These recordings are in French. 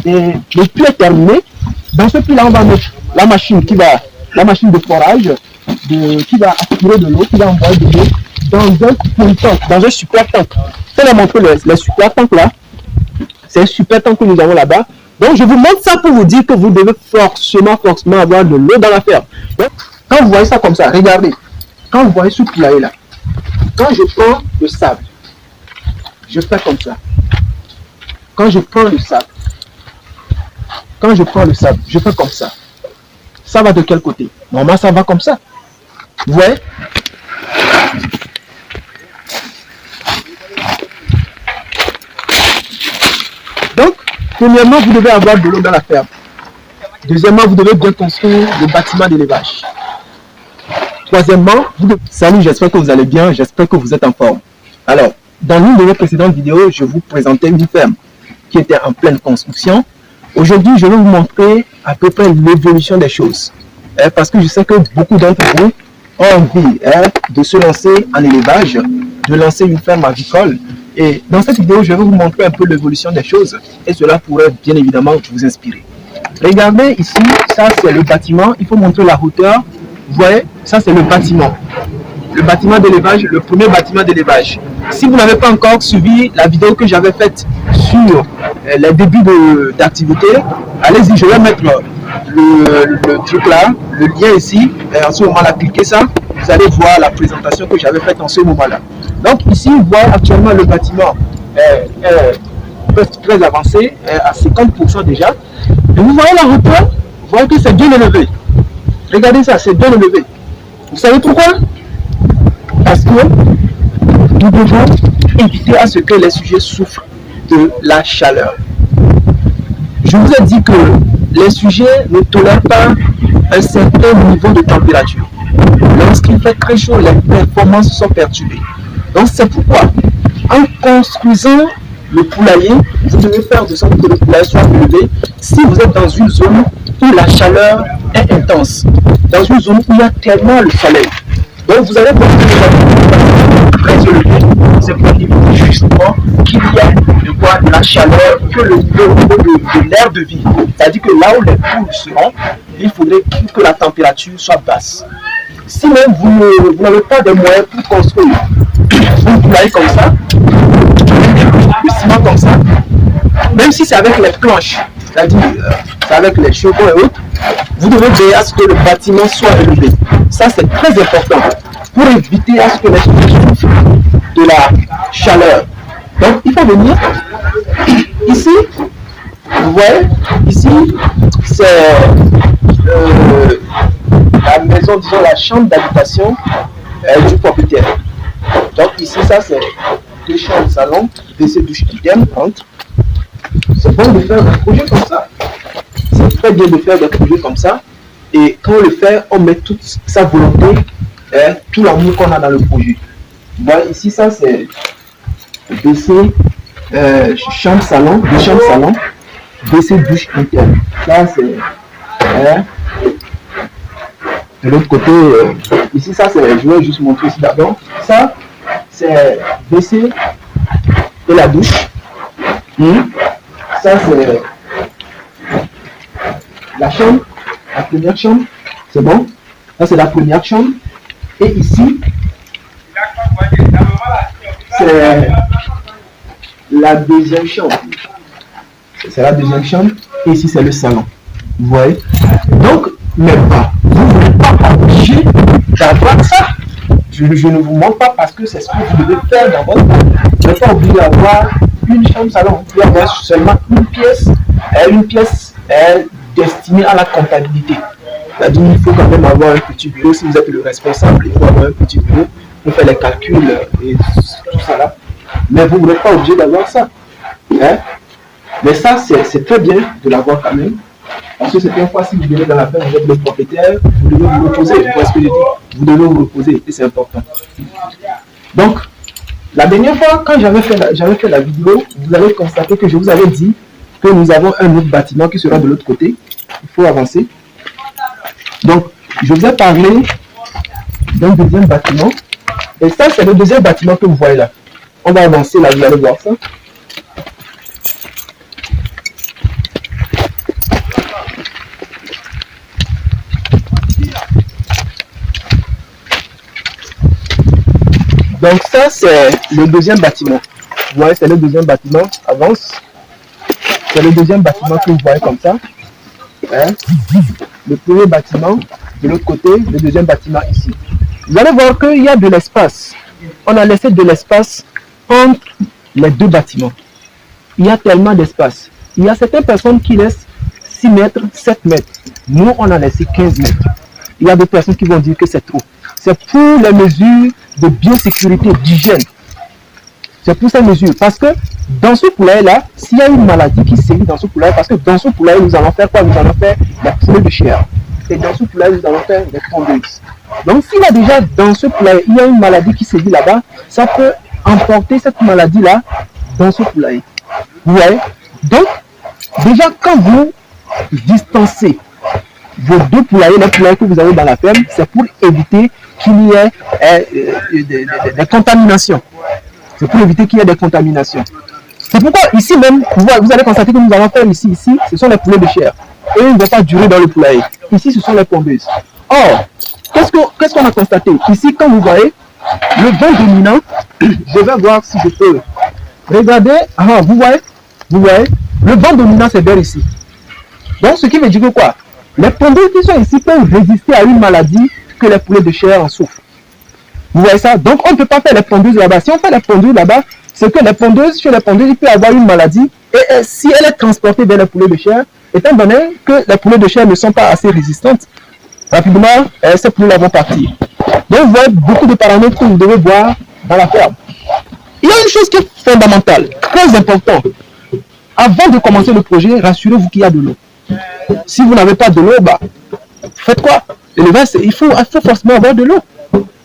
Et le puits est terminé. Dans ce puits-là, on va mettre la machine de forage, qui va aspirer de l'eau, qui va envoyer de l'eau dans un polytank, dans un super tank. Je vais vous montrer les super tanks là. C'est un super tank que nous avons là-bas. Donc je vous montre ça pour vous dire que vous devez forcément avoir de l'eau dans la ferme. Donc, quand vous voyez ça comme ça, regardez. Quand vous voyez ce poulailler là, quand je prends le sable, je fais comme ça. Quand je prends le sable, je fais comme ça. Ça va de quel côté? Normalement, ça va comme ça. Vous voyez? Donc, premièrement, vous devez avoir de l'eau dans la ferme. Deuxièmement, vous devez bien construire le bâtiment d'élevage. Troisièmement, salut, j'espère que vous allez bien, j'espère que vous êtes en forme. Alors, dans l'une de mes précédentes vidéos, je vous présentais une ferme qui était en pleine construction. Aujourd'hui, je vais vous montrer à peu près l'évolution des choses. Parce que je sais que beaucoup d'entre vous ont envie de se lancer en élevage, de lancer une ferme avicole. Et dans cette vidéo, je vais vous montrer un peu l'évolution des choses. Et cela pourrait bien évidemment vous inspirer. Regardez ici, ça c'est le bâtiment. Il faut montrer la hauteur. Vous voyez, ça c'est le bâtiment. Le bâtiment d'élevage, le premier bâtiment d'élevage. Si vous n'avez pas encore suivi la vidéo que j'avais faite sur les débuts d'activité, allez-y, je vais mettre le truc là, le lien ici. Et en ce moment-là, cliquez ça. Vous allez voir la présentation que j'avais faite en ce moment-là. Donc ici, vous voyez actuellement le bâtiment très avancé, à 50% déjà. Et vous voyez la hauteur, vous voyez que c'est bien élevé. Regardez ça, c'est bien élevé. Vous savez pourquoi? Parce que nous devons éviter à ce que les sujets souffrent de la chaleur. Je vous ai dit que les sujets ne tolèrent pas un certain niveau de température. Lorsqu'il fait très chaud, les performances sont perturbées. Donc c'est pourquoi, en construisant le poulailler, vous devez faire de sorte que le poulailler soit élevé. Si vous êtes dans une zone où la chaleur est intense, dans une zone où il y a tellement le soleil, donc vous allez voir que les très élevés, c'est pour éviter justement qu'il y ait de la chaleur, que le niveau de l'air de vie. C'est-à-dire que là où les poules seront, il faudrait que la température soit basse. Si même vous n'avez pas de moyens pour construire un poulailler comme ça, le ciment comme ça, même si c'est avec les planches, c'est-à-dire c'est avec les chevaux et autres, vous devez veiller à ce que le bâtiment soit élevé. Ça c'est très important pour éviter à ce que les chevaux souffrent de la chaleur. Donc il faut venir ici, vous voyez, ici c'est la maison, disons la chambre d'habitation du propriétaire. Donc ici ça c'est deux chambres, salon, WC, douche, idem, entre. C'est bon de faire un projet comme ça. C'est très bien de faire des projets comme ça. Et quand on le fait, on met toute sa volonté, tout l'amour qu'on a dans le projet. Voilà, ici ça c'est WC, chambre, salon, deux chambres, salon, WC, douche interne. Ça c'est de l'autre côté. Ici ça c'est, je vais juste montrer ici d'abord. Ça c'est WC et la douche. Ça c'est la chambre, la première chambre, c'est bon. Ça c'est la première chambre. Et ici, c'est la deuxième chambre. C'est la deuxième chambre. Et ici c'est le salon. Vous voyez? Donc, mais pas, vous n'êtes pas obligé d'avoir ça. Je ne vous montre pas parce que c'est ce que vous devez faire dans votre vie. Vous n'êtes pas obligé d'avoir une chambre salon. Vous pouvez avoir seulement une pièce destinée à la comptabilité. C'est-à-dire qu'il faut quand même avoir un petit bureau. Si vous êtes le responsable, il faut avoir un petit bureau pour faire les calculs et tout ça là. Mais vous n'êtes pas obligé d'avoir ça. Mais ça, c'est très bien de l'avoir quand même. Parce que c'est une fois si vous venez dans la ferme, vous êtes le propriétaire, vous devez vous reposer. Vous voyez ce que je dis? Vous devez vous reposer et c'est important. Donc, la dernière fois, quand j'avais fait la vidéo, vous avez constaté que je vous avais dit que nous avons un autre bâtiment qui sera de l'autre côté. Il faut avancer. Donc, je vous ai parlé d'un deuxième bâtiment. Et ça, c'est le deuxième bâtiment que vous voyez là. On va avancer là, vous allez voir ça. Donc ça, c'est le deuxième bâtiment. Vous voyez, c'est le deuxième bâtiment. Avance. C'est le deuxième bâtiment que vous voyez comme ça. Hein? Le premier bâtiment de l'autre côté, le deuxième bâtiment ici. Vous allez voir qu'il y a de l'espace. On a laissé de l'espace entre les deux bâtiments. Il y a tellement d'espace. Il y a certaines personnes qui laissent 6 mètres, 7 mètres. Nous, on a laissé 15 mètres. Il y a des personnes qui vont dire que c'est trop. C'est pour les mesures de biosécurité, d'hygiène. C'est pour ces mesures. Parce que dans ce poulailler-là, s'il y a une maladie qui sévit dans ce poulailler, parce que dans ce poulailler, nous allons faire quoi? Nous allons faire la poulée de chair. Et dans ce poulailler, nous allons faire des pondeuses. Donc, s'il y a déjà dans ce poulailler, il y a une maladie qui sévit là-bas, ça peut emporter cette maladie-là dans ce poulailler. Vous voyez? Donc, déjà, quand vous distancez vos deux poulaillers, les poulaillers que vous avez dans la ferme, c'est pour éviter qu'il y ait des contaminations. C'est pour éviter qu'il y ait des contaminations. C'est pourquoi ici même, vous allez constater que nous allons faire ici, ce sont les poulets de chair. Et ils ne vont pas durer dans le poulailler. Ici, ce sont les pondeuses. Or, qu'est-ce qu'on a constaté? Ici, quand vous voyez, le vent dominant, je vais voir si je peux. Regardez, vous voyez, le vent dominant, c'est vers ici. Donc, ce qui veut dire que quoi? Les pondeuses qui sont ici peuvent résister à une maladie que les poulets de chair en souffrent. Vous voyez ça? Donc, on ne peut pas faire les pondeuses là-bas. Si on fait les pondeuses là-bas, c'est que les pondeuses, chez les pondeuses, il peut y avoir une maladie. Et si elle est transportée vers les poulets de chair, étant donné que les poulets de chair ne sont pas assez résistantes, rapidement, ces poulets vont partir. Donc, vous voyez beaucoup de paramètres que vous devez voir dans la ferme. Il y a une chose qui est fondamentale, très importante. Avant de commencer le projet, rassurez-vous qu'il y a de l'eau. Si vous n'avez pas de l'eau, faites quoi? L'élevage, il faut forcément avoir de l'eau.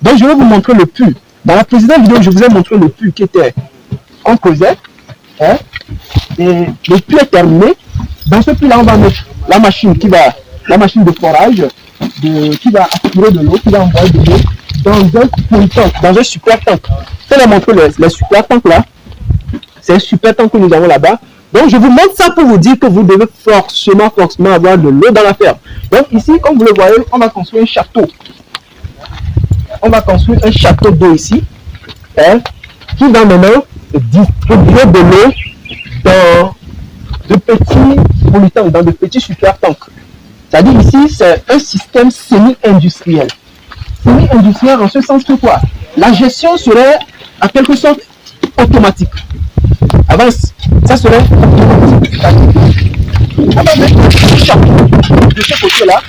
Donc, je vais vous montrer le puits. Dans la précédente vidéo, je vous ai montré le puits qui était en causette. Hein? Et le puits est terminé. Dans ce puits-là, on va mettre la machine de forage, qui va aspirer de l'eau, qui va envoyer de l'eau dans un polytank, dans un super tank. Je vais vous montrer les super tanks là. C'est un super tank que nous avons là-bas. Donc, je vous montre ça pour vous dire que vous devez forcément avoir de l'eau dans la ferme. Donc, ici, comme vous le voyez, on va construire un château. On va construire un château d'eau ici, hein, qui va maintenant distribuer de l'eau dans de petits polytanks, dans de petits super tanks. C'est-à-dire ici, c'est un système semi-industriel. Semi-industriel en ce sens que quoi? La gestion serait à quelque sorte automatique. Avance, ça serait automatique. On va mettre un petit château de ce côté-là.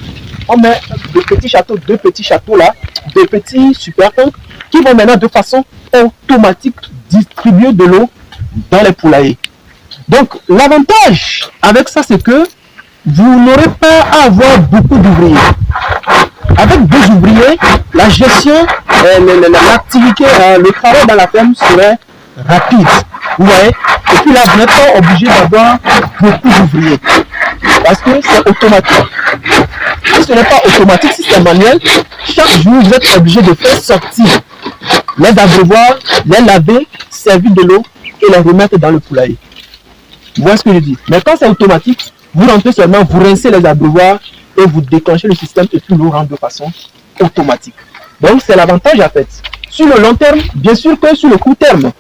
On met deux petits châteaux là, des petits super tanks qui vont maintenant de façon automatique distribuer de l'eau dans les poulaillers. Donc l'avantage avec ça, c'est que vous n'aurez pas à avoir beaucoup d'ouvriers. Avec 2 ouvriers, la gestion, l'activité, le travail dans la ferme serait rapide. Vous voyez? Et puis là, vous n'êtes pas obligé d'avoir beaucoup d'ouvriers. Parce que c'est automatique. Si ce n'est pas automatique, si c'est manuel, chaque jour, vous êtes obligé de faire sortir les abreuvoirs, les laver, servir de l'eau et les remettre dans le poulailler. Vous voyez ce que je dis? Mais quand c'est automatique, vous rentrez seulement, vous rincez les abreuvoirs et vous déclenchez le système et tout l'eau rentre de façon automatique. Donc, c'est l'avantage en fait. Sur le long terme, bien sûr que sur le court terme,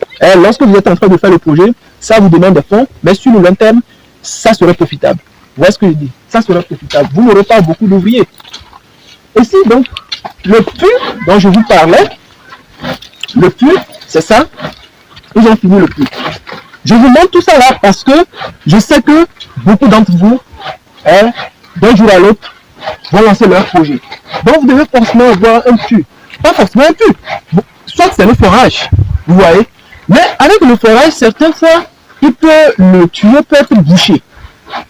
lorsque vous êtes en train de faire le projet, ça vous demande des fonds, mais sur le long terme, ça serait profitable. Vous voyez ce que je dis? Ça serait profitable. Vous n'aurez pas beaucoup d'ouvriers. Ici, donc, le puits dont je vous parlais, le puits, c'est ça. Ils ont fini le puits. Je vous montre tout ça là parce que je sais que beaucoup d'entre vous, d'un jour à l'autre, vont lancer leur projet. Donc, vous devez forcément avoir un puits. Pas forcément un puits. Soit c'est le forage, vous voyez. Mais avec le forage, certaines fois, le tuyau peut être bouché.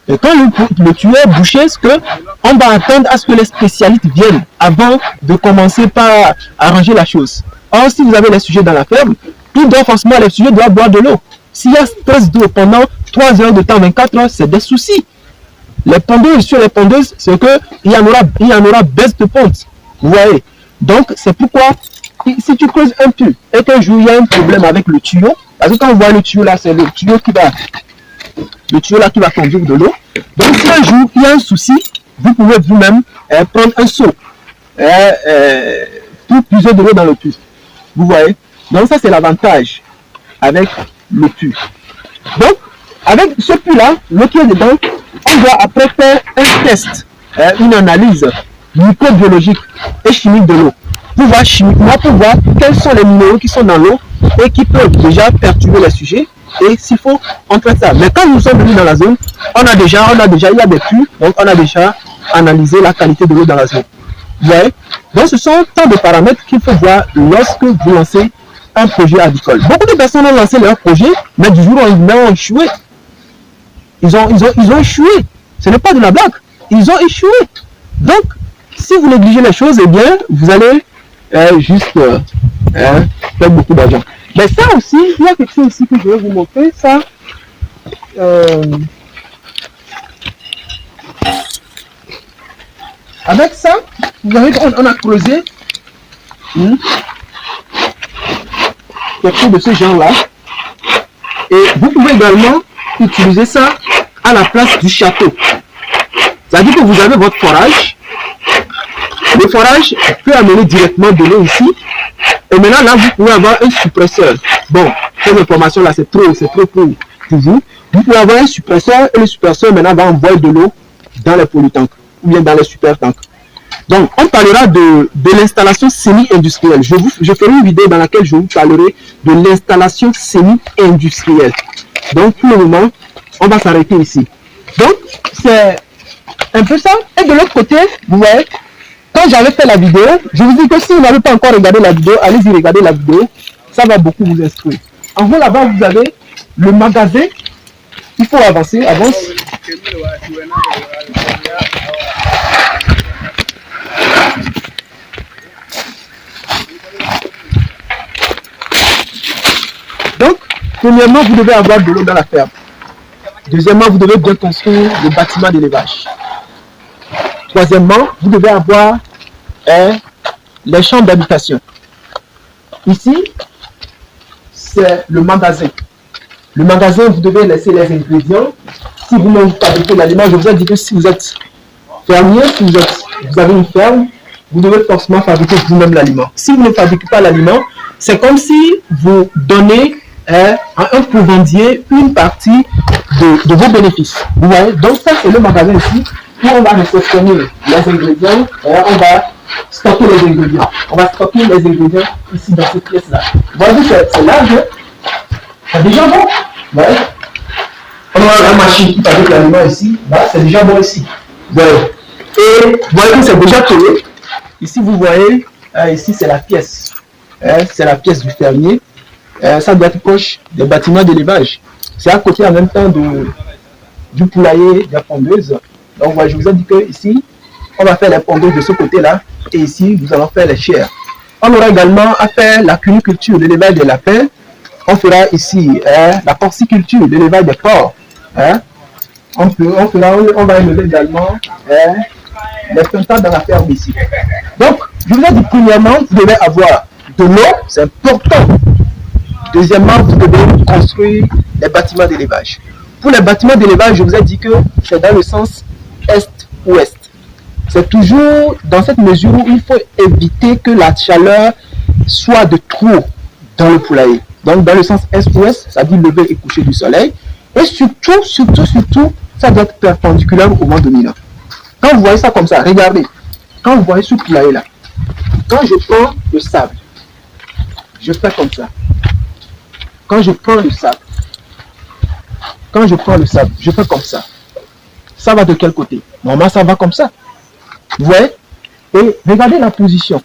Et quand le tuyau est bouché, c'est que on va attendre à ce que les spécialistes viennent avant de commencer par arranger la chose. Or, si vous avez les sujets dans la ferme, les sujets doivent boire de l'eau. S'il y a stress d'eau pendant 3 heures de temps, 24 heures, c'est des soucis. Les pondeuses, sur les pondeuses, c'est qu'il y en aura baisse de ponte. Vous voyez. Donc, c'est pourquoi, si tu creuses un puits et qu'un jour il y a un problème avec le tuyau, parce que quand on voit le tuyau là, c'est le tuyau qui va conduire de l'eau. Donc, si un jour il y a un souci, vous pouvez vous-même prendre un seau pour puiser de l'eau dans le puits. Vous voyez. Donc ça, c'est l'avantage avec le puits. Donc, avec ce puits-là, l'eau qui est dedans, on doit après faire un test, une analyse microbiologique et chimique de l'eau. Pour voir chimiquement, pour voir quels sont les minéraux qui sont dans l'eau et qui peuvent déjà perturber les sujets. Et s'il faut, on traite ça. Mais quand nous sommes venus dans la zone, il y a des puits, donc on a déjà analysé la qualité de l'eau dans la zone. Ouais. Donc ce sont tant de paramètres qu'il faut voir lorsque vous lancez un projet agricole. Beaucoup de personnes ont lancé leur projet, mais du jour au lendemain ont échoué. Ils ont échoué. Ce n'est pas de la blague. Ils ont échoué. Donc, si vous négligez les choses, eh bien, vous allez juste faire beaucoup d'argent. Mais ça aussi, il y a quelque chose ici que je vais vous montrer. Ça, avec ça, vous voyez qu'on a creusé quelque chose de ce genre-là. Et vous pouvez également utiliser ça à la place du château. C'est-à-dire que vous avez votre forage. Le forage peut amener directement de l'eau ici. Et maintenant, là, vous pouvez avoir un suppresseur. Bon, cette information-là, c'est trop pour vous. Vous pouvez avoir un suppresseur et le suppresseur, maintenant, va envoyer de l'eau dans les polytanks ou bien dans les super tanks. Donc, on parlera de l'installation semi-industrielle. Je ferai une vidéo dans laquelle je vous parlerai de l'installation semi-industrielle. Donc, pour le moment, on va s'arrêter ici. Donc, c'est un peu ça. Et de l'autre côté, vous voyez, quand j'avais fait la vidéo, je vous dis que si vous n'avez pas encore regardé la vidéo, allez-y regarder la vidéo. Ça va beaucoup vous instruire. En haut là-bas, vous avez le magasin. Il faut avancer, avance. Donc, premièrement, vous devez avoir de l'eau dans la ferme. Deuxièmement, vous devez bien construire le bâtiment d'élevage. Troisièmement, vous devez avoir les chambres d'habitation. Ici, c'est le magasin. Le magasin, vous devez laisser les ingrédients. Si vous-même fabriquez l'aliment, je vous ai dit que si vous êtes fermier, si vous avez une ferme, vous devez forcément fabriquer vous-même l'aliment. Si vous ne fabriquez pas l'aliment, c'est comme si vous donnez à un provendier une partie de vos bénéfices. Vous voyez? Donc ça, c'est le magasin ici où on va réceptionner les ingrédients et on va stocker les ingrédients. On va stocker les ingrédients ici dans cette pièce-là. Vous voyez que c'est large. C'est déjà bon. Ouais. On a la machine qui fabrique l'aliment ici. Là, c'est déjà bon ici. Ouais. Et vous voyez que c'est déjà collé. Ici, vous voyez, ici, c'est la pièce. C'est la pièce du fermier. Ça doit être proche des bâtiments d'élevage. C'est à côté en même temps du poulailler, des pondeuses. Donc, voilà, je vous ai dit que ici, on va faire les pondeuses de ce côté-là. Et ici, nous allons faire les chairs. On aura également à faire la cuniculture, l'élevage des lapins. On fera ici la porciculture, l'élevage des porcs. On va élever également les pintades dans la ferme ici. Donc, je vous ai dit, premièrement, vous devez avoir de l'eau, c'est important. Deuxièmement, vous devez construire les bâtiments d'élevage. Pour les bâtiments d'élevage, je vous ai dit que c'est dans le sens est-ouest. C'est toujours dans cette mesure où il faut éviter que la chaleur soit de trop dans le poulailler. Donc, dans le sens est-ouest, ça dit lever et coucher du soleil. Et surtout, ça doit être perpendiculaire au vent dominant. Quand vous voyez ça comme ça, regardez. Quand vous voyez ce poulailler-là, quand je prends le sable, je fais comme ça. Quand je prends le sable, je fais comme ça. Ça va de quel côté? Normalement, ça va comme ça. Vous voyez? Et regardez la position.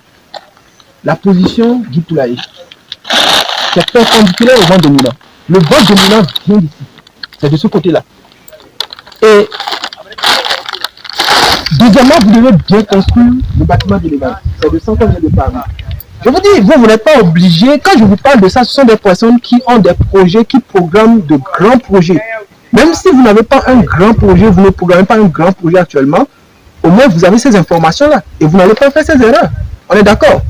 La position du poulailler. C'est perpendiculaire au vent dominant. Le vent dominant vient d'ici. C'est de ce côté-là. Et deuxièmement, vous devez bien construire le bâtiment d'élevage. C'est de ça qu'on vient de parler. Je vous dis, vous n'êtes pas obligé. Quand je vous parle de ça, ce sont des personnes qui ont des projets, qui programment de grands projets. Même si vous n'avez pas un grand projet, vous ne programmez pas un grand projet actuellement, au moins vous avez ces informations-là. Et vous n'allez pas faire ces erreurs. On est d'accord?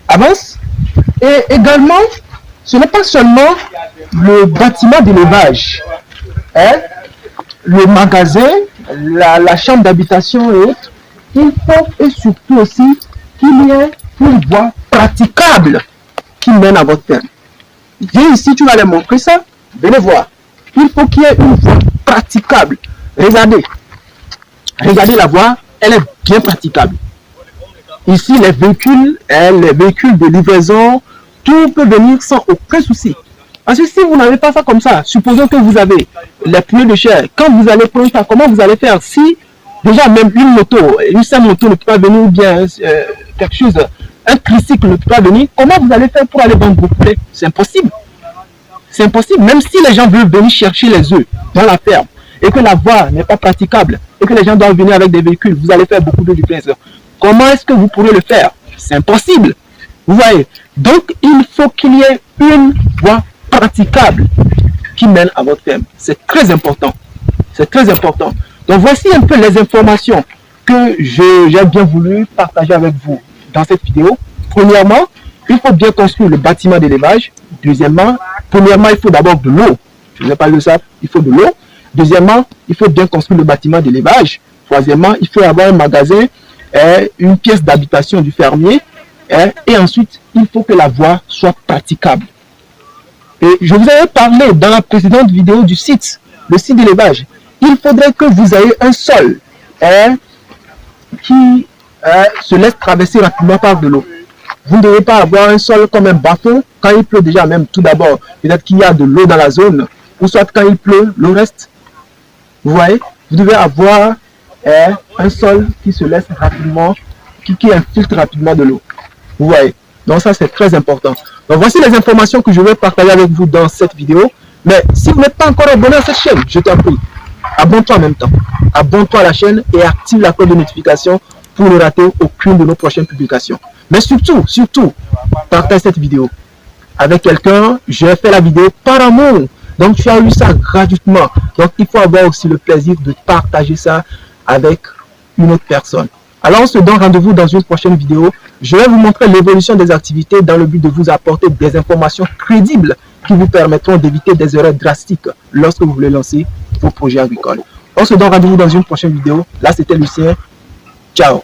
Avance. Et également, ce n'est pas seulement le bâtiment d'élevage, le magasin, la chambre d'habitation et autres. Il faut et surtout aussi qu'il y ait une voie praticable qui mène à votre ferme. Viens ici, tu vas les montrer ça. Venez voir. Il faut qu'il y ait une voie praticable. Regardez. Regardez la voie, elle est bien praticable. Ici, les véhicules de livraison, tout peut venir sans aucun souci. Parce que si vous n'avez pas ça comme ça, supposons que vous avez les pneus de chair, quand vous allez prendre ça, comment vous allez faire si déjà même une seule moto ne peut pas venir ou bien quelque chose, un tricycle ne peut pas venir, comment vous allez faire pour aller vendre vos poulets? C'est impossible. C'est impossible, même si les gens veulent venir chercher les œufs dans la ferme et que la voie n'est pas praticable et que les gens doivent venir avec des véhicules, vous allez faire beaucoup de livraisons. Comment est-ce que vous pourrez le faire? C'est impossible. Vous voyez? Donc, il faut qu'il y ait une voie praticable qui mène à votre ferme. C'est très important. C'est très important. Donc, voici un peu les informations que j'ai bien voulu partager avec vous dans cette vidéo. Premièrement, il faut bien construire le bâtiment d'élevage. Deuxièmement, il faut d'abord de l'eau. Je ne sais pas de ça, il faut de l'eau. Deuxièmement, il faut bien construire le bâtiment d'élevage. Troisièmement, il faut avoir un magasin, une pièce d'habitation du fermier. Et ensuite, il faut que la voie soit praticable. Et je vous avais parlé dans la précédente vidéo du site, le site d'élevage. Il faudrait que vous ayez un sol qui se laisse traverser rapidement par de l'eau. Vous ne devez pas avoir un sol comme un bas-fond. Quand il pleut déjà, même tout d'abord, peut-être qu'il y a de l'eau dans la zone, ou soit quand il pleut, l'eau reste. Vous voyez, vous devez avoir un sol qui se laisse rapidement, qui infiltre rapidement de l'eau. Vous voyez, donc ça c'est très important. Donc voici les informations que je vais partager avec vous dans cette vidéo. Mais si vous n'êtes pas encore abonné à cette chaîne, je t'en prie, abonne-toi en même temps. Abonne-toi à la chaîne et active la cloche de notification pour ne rater aucune de nos prochaines publications. Mais surtout, partage cette vidéo avec quelqu'un. J'ai fait la vidéo par amour. Donc tu as eu ça gratuitement. Donc il faut avoir aussi le plaisir de partager ça avec une autre personne. Alors on se donne rendez-vous dans une prochaine vidéo. Je vais vous montrer l'évolution des activités dans le but de vous apporter des informations crédibles qui vous permettront d'éviter des erreurs drastiques lorsque vous voulez lancer vos projets agricoles. On se donne rendez-vous dans une prochaine vidéo. Là c'était Lucien. Ciao.